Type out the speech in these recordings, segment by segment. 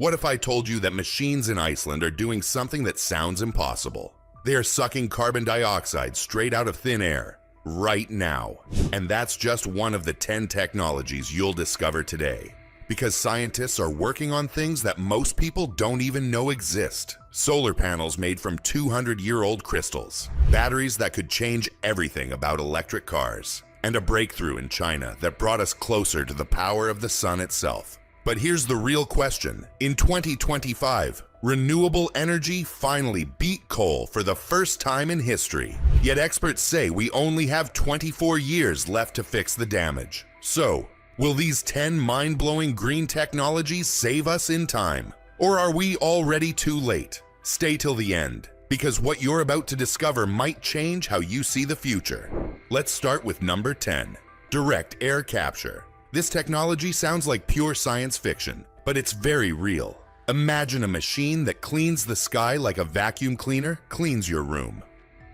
What if I told you that machines in Iceland are doing something that sounds impossible? They are sucking carbon dioxide straight out of thin air, right now. And that's just one of the 10 technologies you'll discover today. Because scientists are working on things that most people don't even know exist. Solar panels made from 200-year-old crystals. Batteries that could change everything about electric cars. And a breakthrough in China that brought us closer to the power of the sun itself. But here's the real question. In 2025, renewable energy finally beat coal for the first time in history. Yet experts say we only have 24 years left to fix the damage. So, will these 10 mind-blowing green technologies save us in time? Or are we already too late? Stay till the end, because what you're about to discover might change how you see the future. Let's start with number 10, direct air capture. This technology sounds like pure science fiction, but it's very real. Imagine a machine that cleans the sky like a vacuum cleaner cleans your room.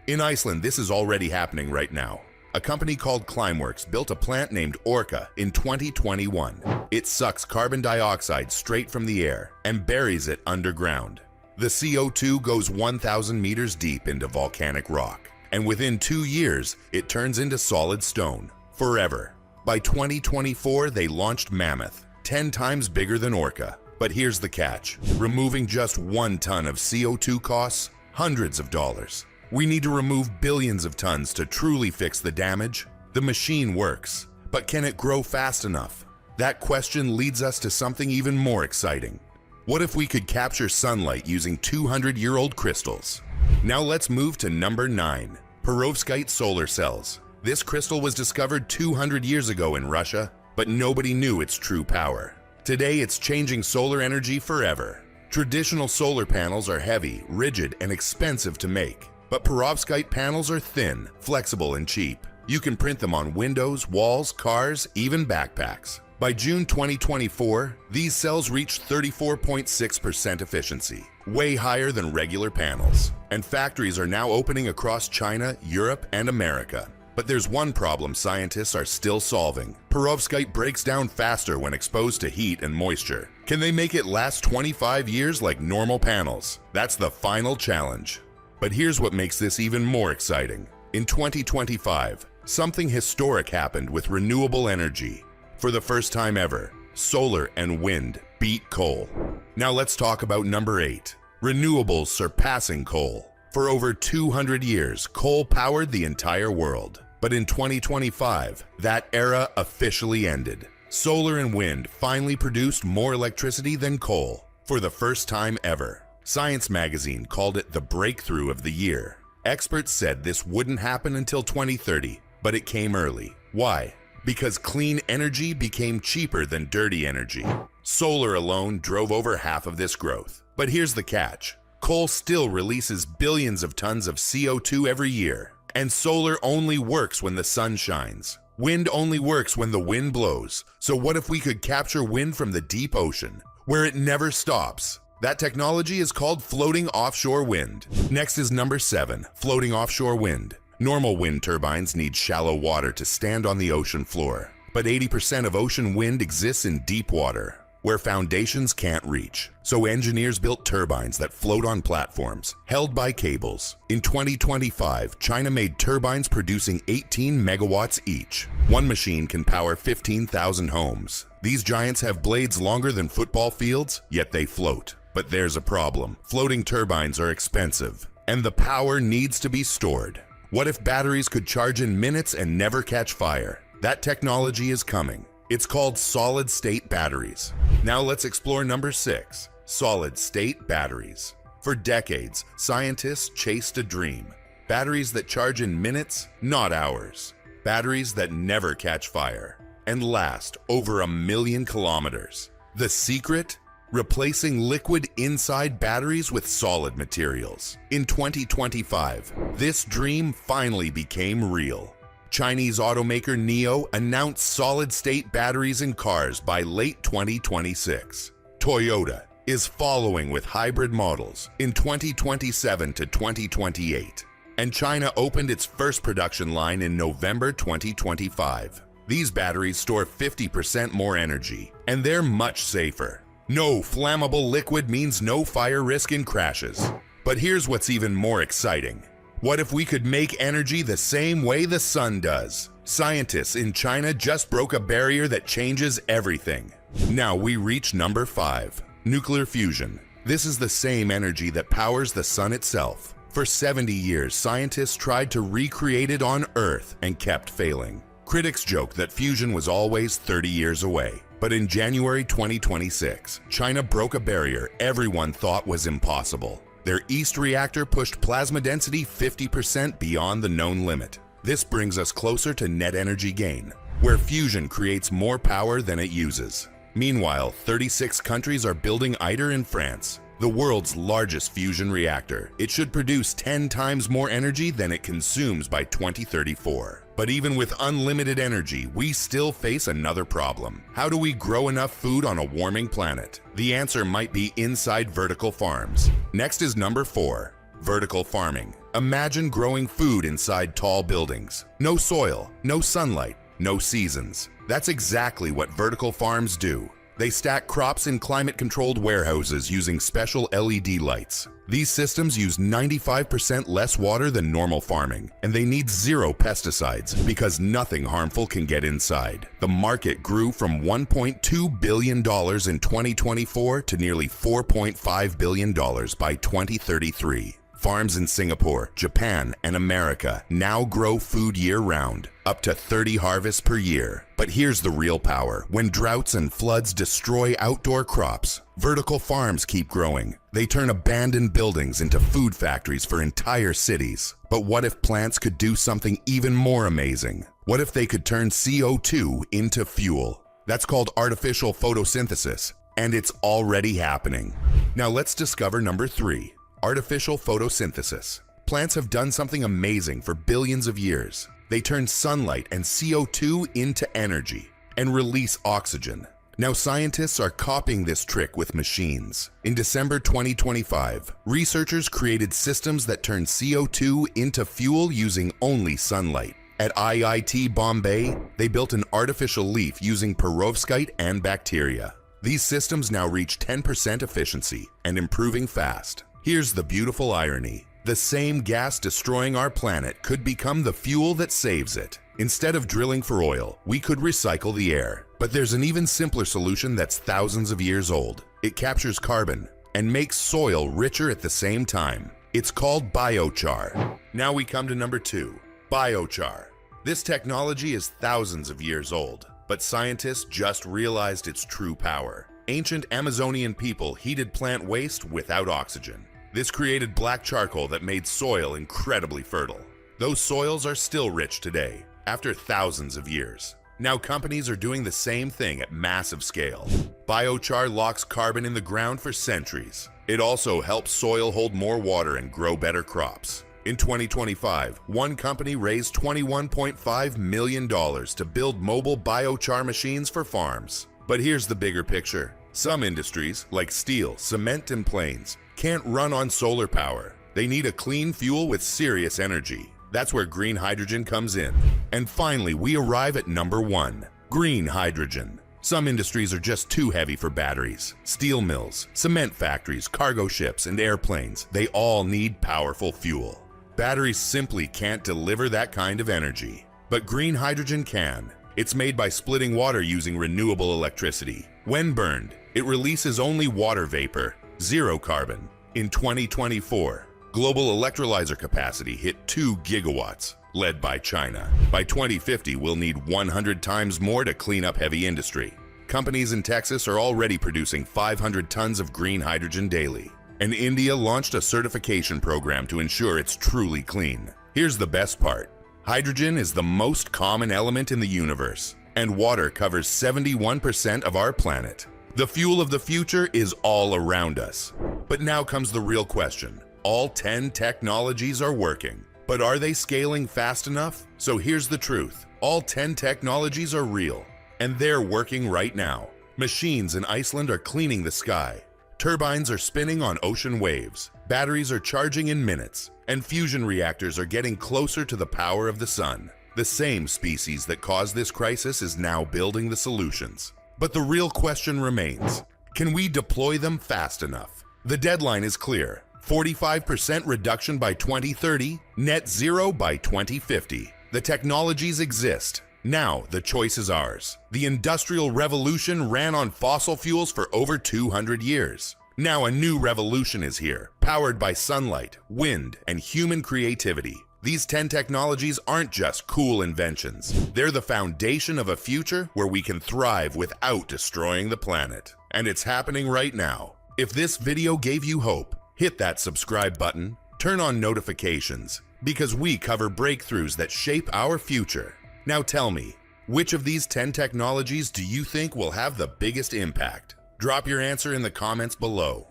In Iceland, this is already happening right now. A company called Climeworks built a plant named Orca in 2021. It sucks carbon dioxide straight from the air and buries it underground. The CO2 goes 1,000 meters deep into volcanic rock, and within 2 years, it turns into solid stone, forever. By 2024, they launched Mammoth, 10 times bigger than Orca. But here's the catch. Removing just 1 ton of CO2 costs hundreds of dollars. We need to remove billions of tons to truly fix the damage. The machine works, but can it grow fast enough? That question leads us to something even more exciting. What if we could capture sunlight using 200-year-old crystals? Now let's move to number 9, perovskite solar cells. This crystal was discovered 200 years ago in Russia, but nobody knew its true power. Today, it's changing solar energy forever. Traditional solar panels are heavy, rigid, and expensive to make. But perovskite panels are thin, flexible, and cheap. You can print them on windows, walls, cars, even backpacks. By June 2024, these cells reached 34.6% efficiency, way higher than regular panels. And factories are now opening across China, Europe, and America. But there's one problem scientists are still solving. Perovskite breaks down faster when exposed to heat and moisture. Can they make it last 25 years like normal panels? That's the final challenge. But here's what makes this even more exciting. In 2025, something historic happened with renewable energy. For the first time ever, solar and wind beat coal. Now let's talk about number 8, renewables surpassing coal. For over 200 years, coal powered the entire world. But in 2025, that era officially ended. Solar and wind finally produced more electricity than coal, for the first time ever. Science magazine called it the breakthrough of the year. Experts said this wouldn't happen until 2030, but it came early. Why? Because clean energy became cheaper than dirty energy. Solar alone drove over half of this growth. But here's the catch. Coal still releases billions of tons of CO2 every year. And solar only works when the sun shines. Wind only works when the wind blows. So what if we could capture wind from the deep ocean, where it never stops? That technology is called floating offshore wind. Next is number 7, floating offshore wind. Normal wind turbines need shallow water to stand on the ocean floor. But 80% of ocean wind exists in deep water, where foundations can't reach. So engineers built turbines that float on platforms, held by cables. In 2025, China made turbines producing 18 megawatts each. One machine can power 15,000 homes. These giants have blades longer than football fields, yet they float. But there's a problem. Floating turbines are expensive, and the power needs to be stored. What if batteries could charge in minutes and never catch fire? That technology is coming. It's called solid-state batteries. Now let's explore number 6, solid-state batteries. For decades, scientists chased a dream. Batteries that charge in minutes, not hours. Batteries that never catch fire and last over 1,000,000 kilometers. The secret? Replacing liquid inside batteries with solid materials. In 2025, this dream finally became real. Chinese automaker NIO announced solid-state batteries in cars by late 2026. Toyota is following with hybrid models in 2027 to 2028. And China opened its first production line in November 2025. These batteries store 50% more energy, and they're much safer. No flammable liquid means no fire risk in crashes. But here's what's even more exciting. What if we could make energy the same way the sun does? Scientists in China just broke a barrier that changes everything. Now we reach number 5, nuclear fusion. This is the same energy that powers the sun itself. For 70 years, scientists tried to recreate it on Earth and kept failing. Critics joke that fusion was always 30 years away. But in January 2026, China broke a barrier everyone thought was impossible. Their East reactor pushed plasma density 50% beyond the known limit. This brings us closer to net energy gain, where fusion creates more power than it uses. Meanwhile, 36 countries are building ITER in France, the world's largest fusion reactor. It should produce 10 times more energy than it consumes by 2034. But even with unlimited energy, we still face another problem. How do we grow enough food on a warming planet? The answer might be inside vertical farms. Next is number 4, vertical farming. Imagine growing food inside tall buildings. No soil, no sunlight, no seasons. That's exactly what vertical farms do. They stack crops in climate-controlled warehouses using special LED lights. These systems use 95% less water than normal farming, and they need 0 pesticides because nothing harmful can get inside. The market grew from $1.2 billion in 2024 to nearly $4.5 billion by 2033. Farms in Singapore, Japan, and America now grow food year-round, up to 30 harvests per year. But here's the real power. When droughts and floods destroy outdoor crops, vertical farms keep growing. They turn abandoned buildings into food factories for entire cities. But what if plants could do something even more amazing? What if they could turn CO2 into fuel? That's called artificial photosynthesis, and it's already happening. Now let's discover number 3. Artificial photosynthesis. Plants have done something amazing for billions of years. They turn sunlight and CO2 into energy and release oxygen. Now scientists are copying this trick with machines. In December 2025, researchers created systems that turn CO2 into fuel using only sunlight. At IIT Bombay, they built an artificial leaf using perovskite and bacteria. These systems now reach 10% efficiency and improving fast. Here's the beautiful irony. The same gas destroying our planet could become the fuel that saves it. Instead of drilling for oil, we could recycle the air. But there's an even simpler solution that's thousands of years old. It captures carbon and makes soil richer at the same time. It's called biochar. Now we come to number 2, biochar. This technology is thousands of years old, but scientists just realized its true power. Ancient Amazonian people heated plant waste without oxygen. This created black charcoal that made soil incredibly fertile. Those soils are still rich today, after thousands of years. Now companies are doing the same thing at massive scale. Biochar locks carbon in the ground for centuries. It also helps soil hold more water and grow better crops. In 2025, one company raised $21.5 million to build mobile biochar machines for farms. But here's the bigger picture. Some industries, like steel, cement, and planes, can't run on solar power. They need a clean fuel with serious energy. That's where green hydrogen comes in. And finally, we arrive at number 1, green hydrogen. Some industries are just too heavy for batteries. Steel mills, cement factories, cargo ships, and airplanes, they all need powerful fuel. Batteries simply can't deliver that kind of energy. But green hydrogen can. It's made by splitting water using renewable electricity. When burned, it releases only water vapor, 0 carbon. In 2024, global electrolyzer capacity hit 2 gigawatts, led by China. By 2050, we'll need 100 times more to clean up heavy industry. Companies in Texas are already producing 500 tons of green hydrogen daily. And India launched a certification program to ensure it's truly clean. Here's the best part. Hydrogen is the most common element in the universe, and water covers 71% of our planet. The fuel of the future is all around us. But now comes the real question. All 10 technologies are working, but are they scaling fast enough? So here's the truth. All 10 technologies are real, and they're working right now. Machines in Iceland are cleaning the sky. Turbines are spinning on ocean waves. Batteries are charging in minutes, and fusion reactors are getting closer to the power of the sun. The same species that caused this crisis is now building the solutions. But the real question remains, Can we deploy them fast enough? The deadline is clear. 45% reduction by 2030, net zero by 2050. The technologies exist. Now the choice is ours. The Industrial Revolution ran on fossil fuels for over 200 years. Now a new revolution is here, powered by sunlight, wind, and human creativity. These 10 technologies aren't just cool inventions. They're the foundation of a future where we can thrive without destroying the planet. And it's happening right now. If this video gave you hope, hit that subscribe button, turn on notifications, because we cover breakthroughs that shape our future. Now tell me, which of these 10 technologies do you think will have the biggest impact? Drop your answer in the comments below.